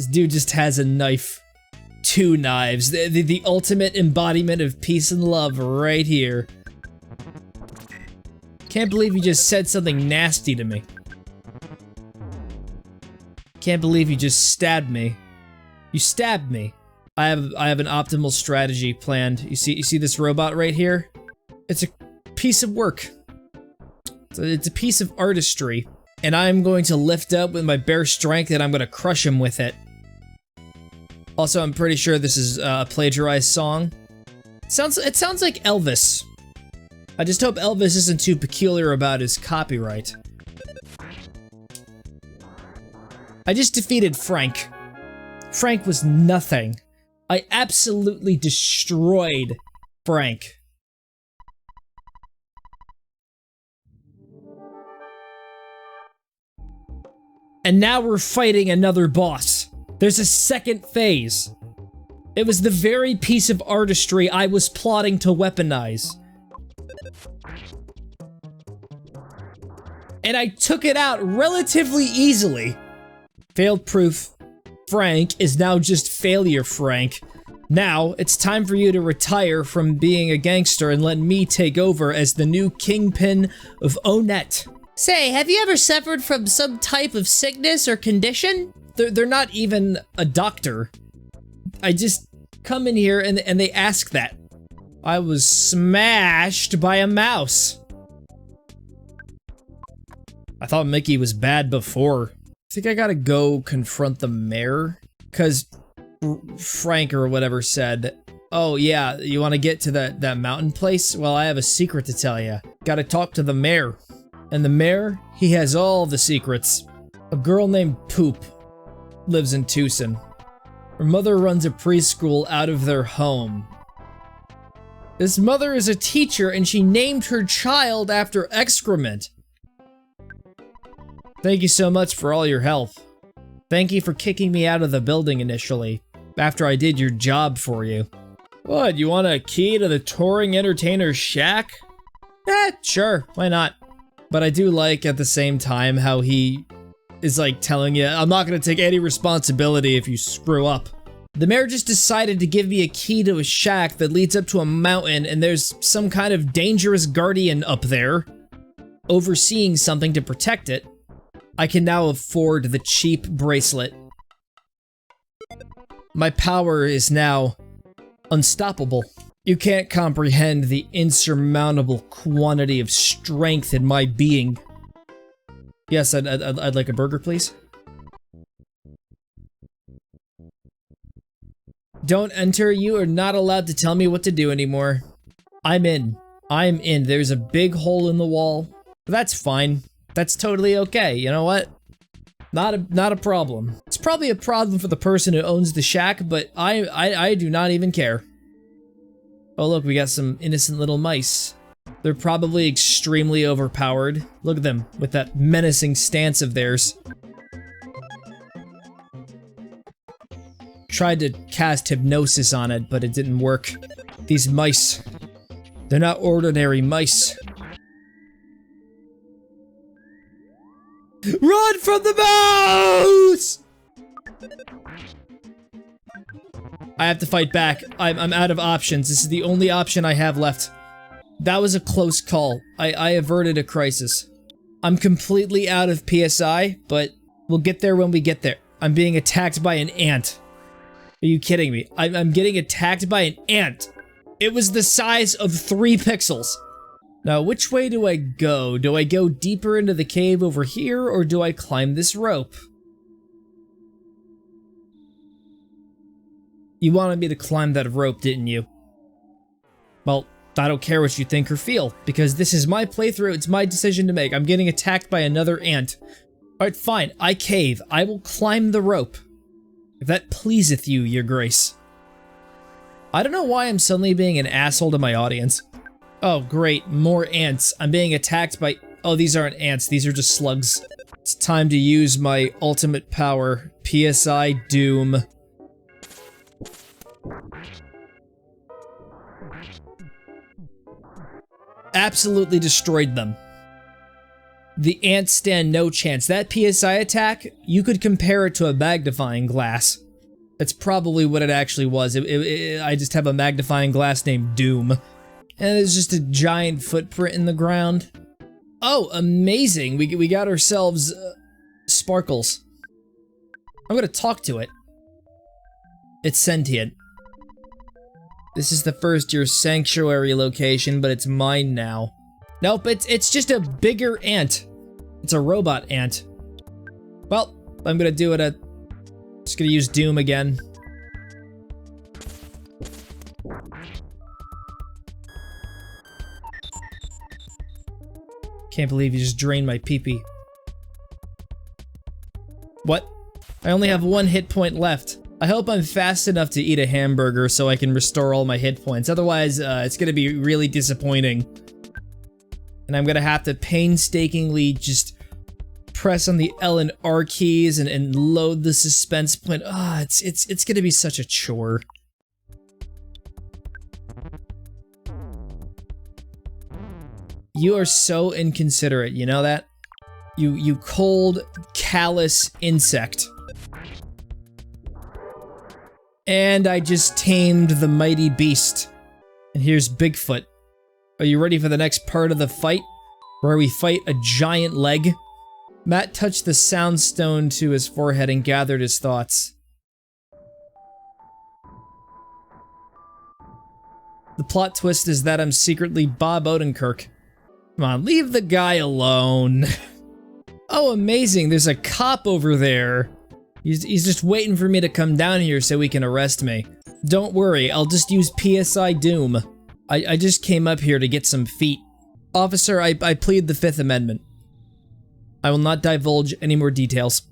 This dude just has a knife. 2 knives. The ultimate embodiment of peace and love right here. Can't believe you just said something nasty to me. Can't believe you just stabbed me. You stabbed me. I have an optimal strategy planned. You see this robot right here? It's a piece of work. It's a piece of artistry. And I'm going to lift up with my bare strength and I'm going to crush him with it. Also, I'm pretty sure this is a plagiarized song. It sounds like Elvis. I just hope Elvis isn't too peculiar about his copyright. I just defeated Frank. Frank was nothing. I absolutely destroyed Frank. And now we're fighting another boss. There's a second phase. It was the very piece of artistry I was plotting to weaponize. And I took it out relatively easily. Failed proof. Frank is now just failure Frank. Now, it's time for you to retire from being a gangster and let me take over as the new kingpin of Onet. Say, have you ever suffered from some type of sickness or condition? They're not even a doctor. I just come in here and they ask that. I was smashed by a mouse. I thought Mickey was bad before. I think I gotta go confront the mayor? Cause Frank or whatever said, oh yeah, you wanna get to that mountain place? Well, I have a secret to tell you. Gotta talk to the mayor. And the mayor, he has all the secrets. A girl named Poop lives in Tucson. Her mother runs a preschool out of their home. This mother is a teacher and she named her child after excrement. Thank you so much for all your help. Thank you for kicking me out of the building initially, after I did your job for you. What, you want a key to the touring entertainer's shack? Sure, why not? But I do like, at the same time, how he is like telling you, I'm not gonna take any responsibility if you screw up. The mayor just decided to give me a key to a shack that leads up to a mountain and there's some kind of dangerous guardian up there, overseeing something to protect it. I can now afford the cheap bracelet. My power is now unstoppable. You can't comprehend the insurmountable quantity of strength in my being. Yes, I'd like a burger, please. Don't enter. You are not allowed to tell me what to do anymore. I'm in. I'm in. There's a big hole in the wall. That's fine. That's totally okay. You know what? Not a problem. It's probably a problem for the person who owns the shack, but I do not even care. Oh look, we got some innocent little mice. They're probably extremely overpowered. Look at them, with that menacing stance of theirs. Tried to cast hypnosis on it, but it didn't work. These mice, they're not ordinary mice. Run from the mouse! I have to fight back. I'm out of options. This is the only option I have left. That was a close call. I averted a crisis. I'm completely out of PSI, but we'll get there when we get there. I'm being attacked by an ant. Are you kidding me? I'm getting attacked by an ant. It was the size of 3 pixels. Now, which way do I go? Do I go deeper into the cave over here, or do I climb this rope? You wanted me to climb that rope, didn't you? Well, I don't care what you think or feel, because this is my playthrough, it's my decision to make. I'm getting attacked by another ant. Alright, fine, I cave. I will climb the rope. If that pleaseth you, your grace. I don't know why I'm suddenly being an asshole to my audience. Oh, great, more ants. I'm being attacked by... Oh, these aren't ants, these are just slugs. It's time to use my ultimate power. PSI Doom. Absolutely destroyed them. The ants stand no chance. That PSI attack, you could compare it to a magnifying glass. That's probably what it actually was. I just have a magnifying glass named Doom. And it's just a giant footprint in the ground. Oh, amazing. We got ourselves sparkles. I'm gonna talk to it. It's sentient. This is the first year sanctuary location, but it's mine now. Nope, it's just a bigger ant. It's a robot ant. Well, I'm gonna do it just gonna use Doom again. Can't believe you just drained my pee-pee. What? I only have 1 hit point left. I hope I'm fast enough to eat a hamburger so I can restore all my hit points. Otherwise, it's gonna be really disappointing. And I'm gonna have to painstakingly just press on the L and R keys and load the suspense point. It's gonna be such a chore. You are so inconsiderate, you know that? You cold, callous insect. And I just tamed the mighty beast. And here's Bigfoot. Are you ready for the next part of the fight? Where we fight a giant leg? Matt touched the soundstone to his forehead and gathered his thoughts. The plot twist is that I'm secretly Bob Odenkirk. Come on, leave the guy alone. Oh, amazing, there's a cop over there. He's just waiting for me to come down here so he can arrest me. Don't worry, I'll just use PSI Doom. I just came up here to get some feet. Officer, I plead the Fifth Amendment. I will not divulge any more details.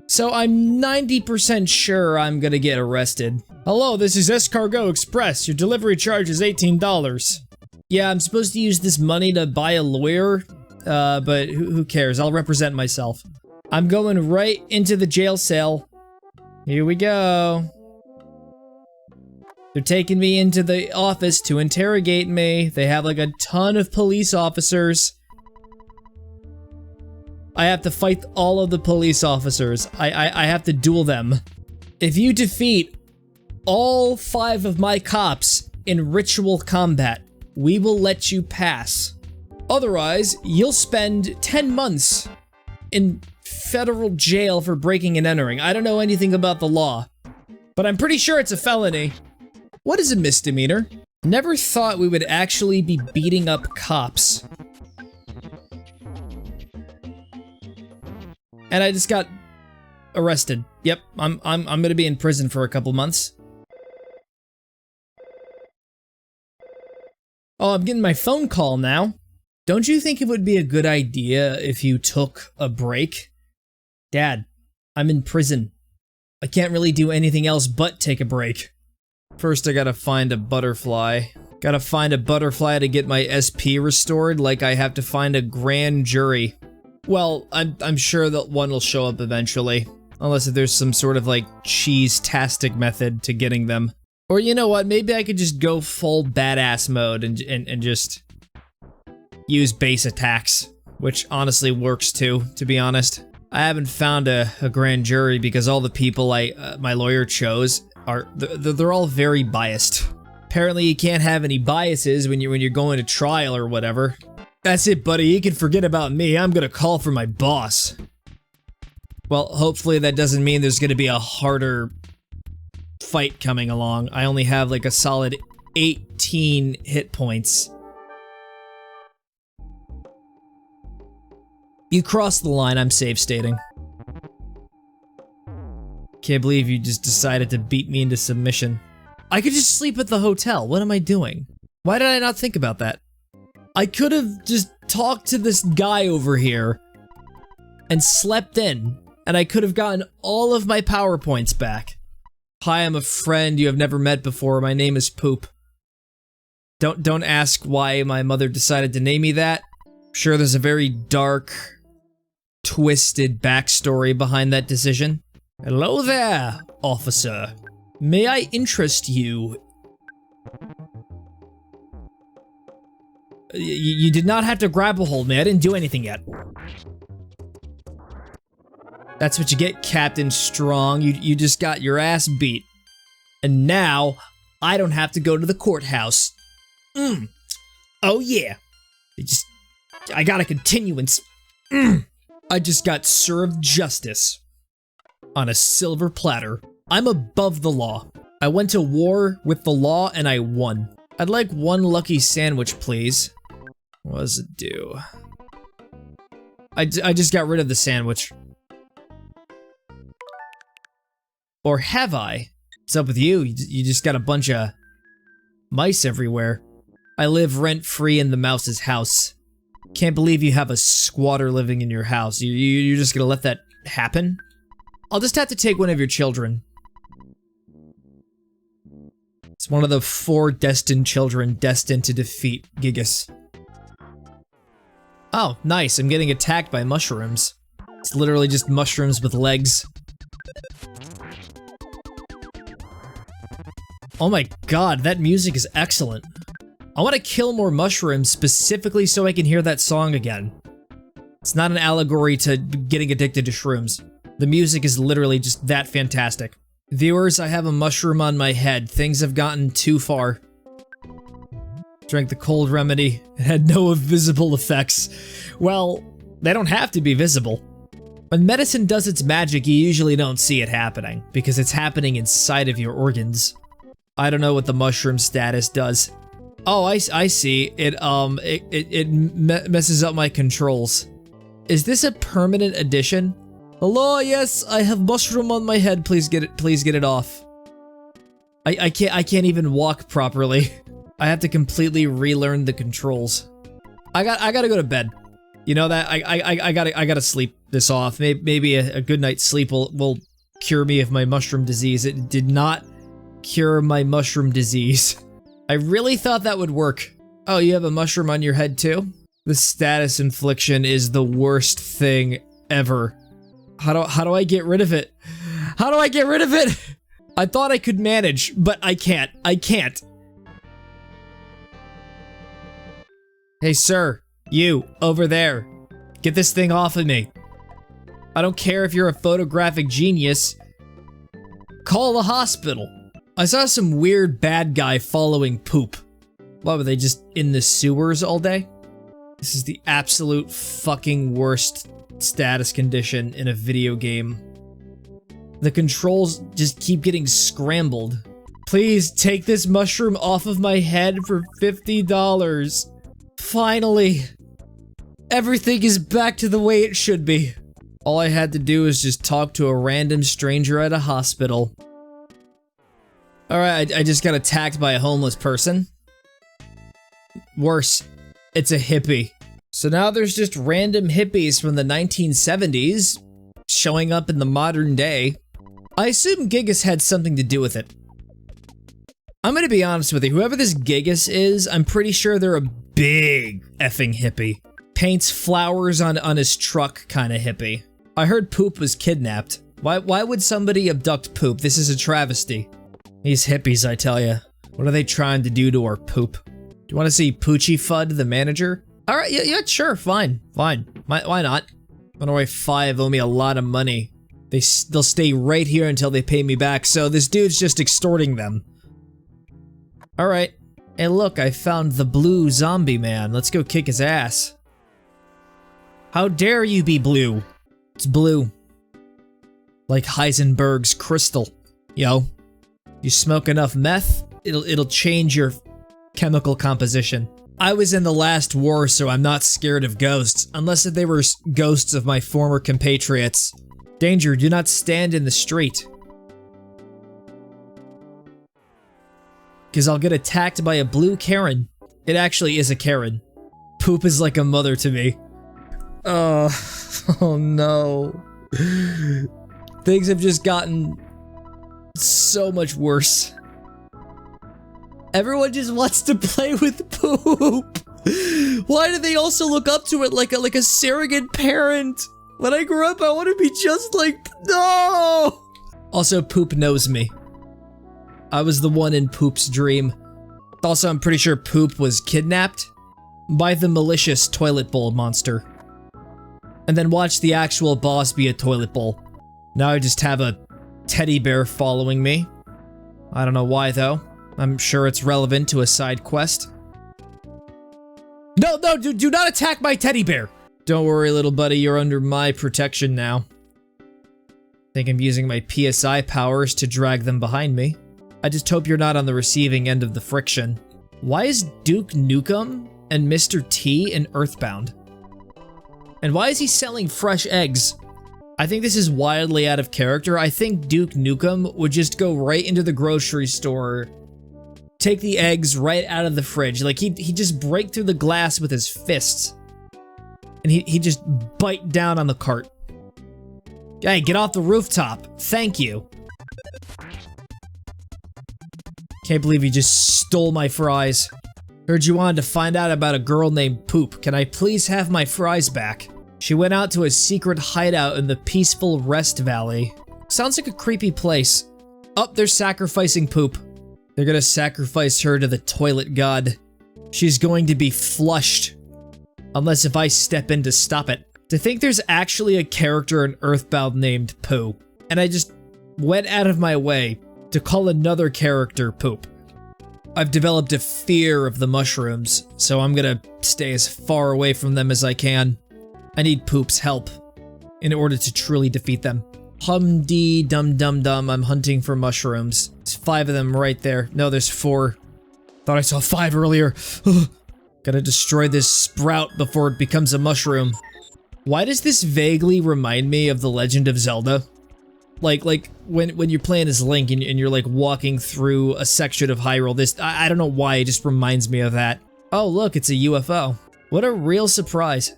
So I'm 90% sure I'm gonna get arrested. Hello, this is Escargot Express. Your delivery charge is $18. Yeah, I'm supposed to use this money to buy a lawyer, but who cares? I'll represent myself. I'm going right into the jail cell. Here we go. They're taking me into the office to interrogate me. They have like a ton of police officers. I have to fight all of the police officers. I have to duel them. If you defeat all 5 of my cops in ritual combat, we will let you pass. Otherwise, you'll spend 10 months in federal jail for breaking and entering. I don't know anything about the law, but I'm pretty sure it's a felony. What is a misdemeanor? Never thought we would actually be beating up cops. And I just got arrested. Yep, I'm gonna be in prison for a couple months. Oh, I'm getting my phone call now. Don't you think it would be a good idea if you took a break? Dad, I'm in prison. I can't really do anything else but take a break. First, I gotta find a butterfly. Gotta find a butterfly to get my SP restored, like I have to find a grand jury. Well, I'm sure that one will show up eventually. Unless if there's some sort of like cheese-tastic method to getting them. Or you know what, maybe I could just go full badass mode and just use base attacks. Which honestly works too, to be honest. I haven't found a grand jury because all the people my lawyer chose they're all very biased. Apparently you can't have any biases when you're going to trial or whatever. That's it, buddy, you can forget about me, I'm gonna call for my boss. Well, hopefully that doesn't mean there's gonna be a harder fight coming along. I only have like a solid 18 hit points. You crossed the line, I'm safe stating. Can't believe you just decided to beat me into submission. I could just sleep at the hotel, what am I doing? Why did I not think about that? I could have just talked to this guy over here and slept in, and I could have gotten all of my PowerPoints back. Hi, I'm a friend you have never met before, my name is Poop. Don't ask why my mother decided to name me that. I'm sure there's a very dark, twisted backstory behind that decision. Hello there, officer. May I interest you? You did not have to grapple hold me. I didn't do anything yet. That's what you get, Captain Strong. You just got your ass beat. And now, I don't have to go to the courthouse. Oh yeah. I got a continuance. I just got served justice. On a silver platter. I'm above the law. I went to war with the law and I won. I'd like one lucky sandwich, please. What does it do? I just got rid of the sandwich. Or have I? What's up with you? You just got a bunch of mice everywhere. I live rent-free in the mouse's house. Can't believe you have a squatter living in your house. You're just gonna let that happen? I'll just have to take one of your children. It's one of the 4 destined children destined to defeat Gigas. Oh, nice. I'm getting attacked by mushrooms. It's literally just mushrooms with legs. Oh my god, that music is excellent. I want to kill more mushrooms specifically so I can hear that song again. It's not an allegory to getting addicted to shrooms. The music is literally just that fantastic. Viewers, I have a mushroom on my head. Things have gotten too far. Drank the cold remedy. It had no visible effects. Well, they don't have to be visible. When medicine does its magic, you usually don't see it happening, because it's happening inside of your organs. I don't know what the mushroom status does. Oh, I see. It messes up my controls. Is this a permanent addition? Hello, yes, I have mushroom on my head. Please get it off. I can't even walk properly. I have to completely relearn the controls. I gotta go to bed. You know that? I gotta sleep this off. Maybe a good night's sleep will cure me of my mushroom disease. It did not cure my mushroom disease. I really thought that would work. Oh, you have a mushroom on your head too? The status infliction is the worst thing ever. How do I get rid of it? How do I get rid of it? I thought I could manage, but I can't. I can't. Hey, sir. You, over there. Get this thing off of me. I don't care if you're a photographic genius. Call the hospital. I saw some weird bad guy following Poop. What, were they just in the sewers all day? This is the absolute fucking worst status condition in a video game. The controls just keep getting scrambled. Please take this mushroom off of my head for $50. Finally. Everything is back to the way it should be. All I had to do is just talk to a random stranger at a hospital. Alright, I just got attacked by a homeless person. Worse, it's a hippie. So now there's just random hippies from the 1970s showing up in the modern day. I assume Gigas had something to do with it. I'm gonna be honest with you, whoever this Gigas is, I'm pretty sure they're a big effing hippie. Paints flowers on his truck kind of hippie. I heard Poop was kidnapped. Why would somebody abduct Poop? This is a travesty. These hippies, I tell ya. What are they trying to do to our Poop? Do you want to see Poochie Fudd, the manager? Alright, yeah, sure, fine. Why not? Runaway 5 owe me a lot of money. They'll stay right here until they pay me back, so this dude's just extorting them. Alright. Hey look, I found the blue zombie man. Let's go kick his ass. How dare you be blue? It's blue. Like Heisenberg's crystal. Yo. You smoke enough meth, it'll change your chemical composition. I was in the last war, so I'm not scared of ghosts, unless they were ghosts of my former compatriots. Danger, do not stand in the street. Because I'll get attacked by a blue Karen. It actually is a Karen. Poop is like a mother to me. Oh no. Things have just gotten so much worse. Everyone just wants to play with Poop. Why do they also look up to it like a surrogate parent? When I grow up, I want to be just like, no! Also, Poop knows me. I was the one in Poop's dream. Also, I'm pretty sure Poop was kidnapped. by the malicious toilet bowl monster. And then watch the actual boss be a toilet bowl. Now I just have a teddy bear following me. I don't know why though. I'm sure it's relevant to a side quest. No, do not attack my teddy bear! Don't worry, little buddy, you're under my protection now. Think I'm using my PSI powers to drag them behind me. I just hope you're not on the receiving end of the friction. Why is Duke Nukem and Mr. T in Earthbound? And why is he selling fresh eggs? I think this is wildly out of character. I think Duke Nukem would just go right into the grocery store, take the eggs right out of the fridge. Like, he'd just break through the glass with his fists. And he'd just bite down on the cart. Hey, get off the rooftop. Thank you. Can't believe he just stole my fries. Heard you wanted to find out about a girl named Poop. Can I please have my fries back? She went out to a secret hideout in the peaceful Rest Valley. Sounds like a creepy place. Oh, they're sacrificing Poop. They're gonna sacrifice her to the toilet god. She's going to be flushed. Unless if I step in to stop it. To think there's actually a character in Earthbound named Poo. And I just went out of my way to call another character Poop. I've developed a fear of the mushrooms, so I'm gonna stay as far away from them as I can. I need Poop's help in order to truly defeat them. Hum-dee-dum-dum-dum, I'm hunting for mushrooms. There's 5 of them right there. No, there's 4. Thought I saw 5 earlier. Gotta destroy this sprout before it becomes a mushroom. Why does this vaguely remind me of The Legend of Zelda? Like when you're playing as Link and you're like walking through a section of Hyrule, this, I don't know why, it just reminds me of that. Oh look, it's a UFO. What a real surprise.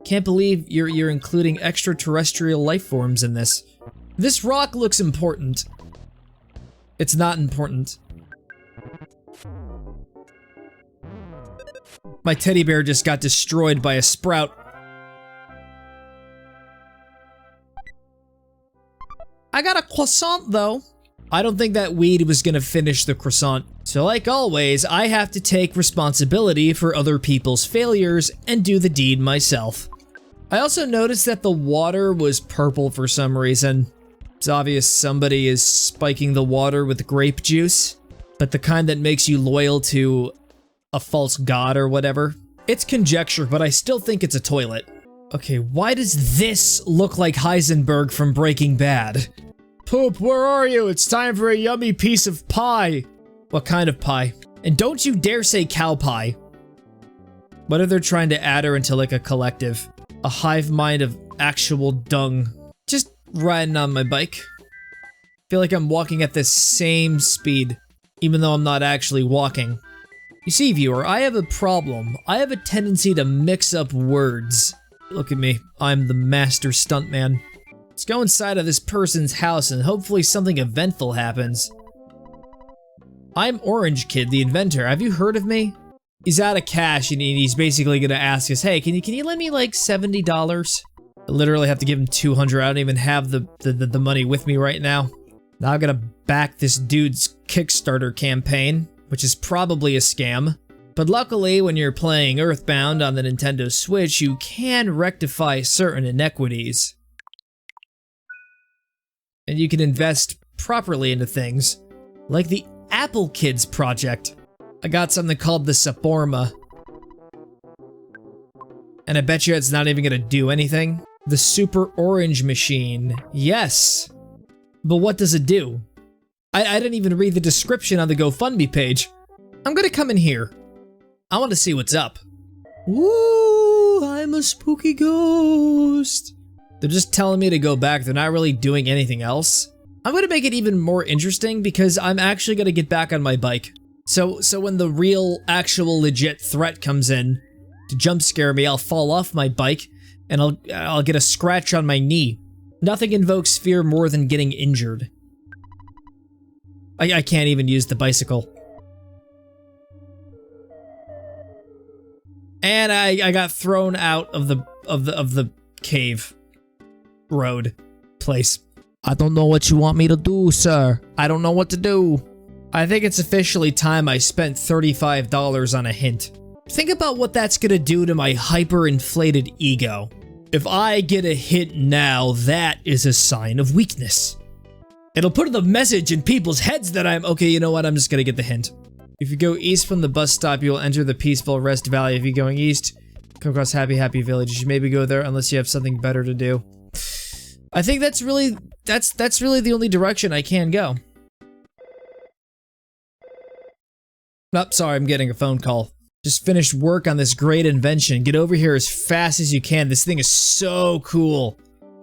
Can't believe you're including extraterrestrial life forms in this. This rock looks important. It's not important. My teddy bear just got destroyed by a sprout. I got a croissant though. I don't think that weed was gonna finish the croissant. So like always, I have to take responsibility for other people's failures and do the deed myself. I also noticed that the water was purple for some reason. It's obvious somebody is spiking the water with grape juice, but the kind that makes you loyal to a false god or whatever. It's conjecture, but I still think it's a toilet. Okay, why does this look like Heisenberg from Breaking Bad? Poop, where are you? It's time for a yummy piece of pie. What kind of pie? And don't you dare say cow pie. What if they're trying to add her into like a collective? A hive mind of actual dung. Just riding on my bike. Feel like I'm walking at the same speed, even though I'm not actually walking. You see, viewer, I have a problem. I have a tendency to mix up words. Look at me, I'm the master stuntman. Let's go inside of this person's house and hopefully something eventful happens. I'm Orange Kid, the inventor. Have you heard of me? He's out of cash and he's basically gonna ask us, hey, can you lend me like $70? I literally have to give him 200. I don't even have the money with me right now. Now I'm gonna back this dude's Kickstarter campaign, which is probably a scam. But luckily, when you're playing Earthbound on the Nintendo Switch, you can rectify certain inequities. And you can invest properly into things, like the Apple Kids project. I got something called the Saporma. And I bet you it's not even gonna do anything. The Super Orange Machine. Yes! But what does it do? I didn't even read the description on the GoFundMe page. I'm gonna come in here. I want to see what's up. Woo! I'm a spooky ghost. They're just telling me to go back. They're not really doing anything else. I'm gonna make it even more interesting because I'm actually gonna get back on my bike. So when the real, actual, legit threat comes in to jump scare me, I'll fall off my bike and I'll get a scratch on my knee. Nothing invokes fear more than getting injured. I can't even use the bicycle. And I got thrown out of the cave road place. I don't know what you want me to do, sir. I don't know what to do. I think it's officially time I spent $35 on a hint. Think about what that's gonna do to my hyperinflated ego. If I get a hint now, that is a sign of weakness. It'll put the message in people's heads that I'm— okay, you know what? I'm just gonna get the hint. If you go east from the bus stop, you will enter the peaceful Rest Valley. If you're going east, come across Happy Happy Village. You should maybe go there unless you have something better to do. I think that's really the only direction I can go. Nope, sorry, I'm getting a phone call. Just finished work on this great invention. Get over here as fast as you can. This thing is so cool.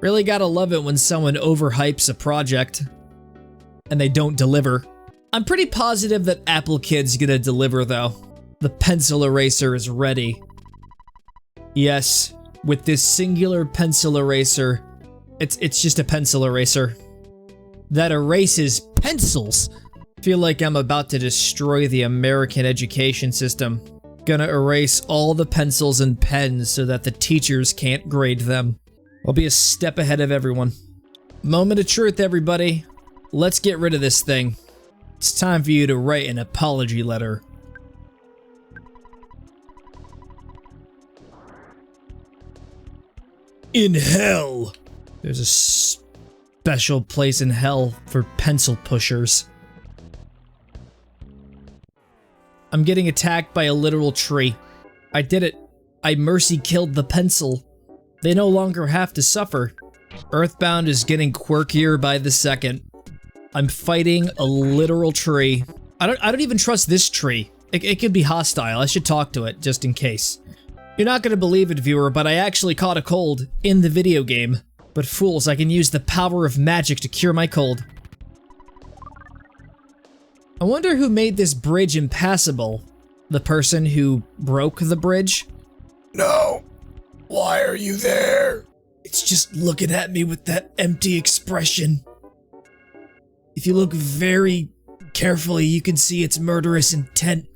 Really gotta love it when someone overhypes a project and they don't deliver. I'm pretty positive that Apple Kid's gonna deliver though. The pencil eraser is ready. Yes, with this singular pencil eraser, it's just a pencil eraser that erases pencils. Feel like I'm about to destroy the American education system. Gonna erase all the pencils and pens so that the teachers can't grade them. I'll be a step ahead of everyone. Moment of truth, everybody. Let's get rid of this thing. It's time for you to write an apology letter. In hell! There's a special place in hell for pencil pushers. I'm getting attacked by a literal tree. I did it. I mercy killed the pencil. They no longer have to suffer. Earthbound is getting quirkier by the second. I'm fighting a literal tree. I don't even trust this tree. It could be hostile. I should talk to it just in case. You're not gonna believe it, viewer, but I actually caught a cold in the video game. But fools, I can use the power of magic to cure my cold. I wonder who made this bridge impassable. The person who broke the bridge? No. Why are you there? It's just looking at me with that empty expression. If you look very carefully, you can see its murderous intent.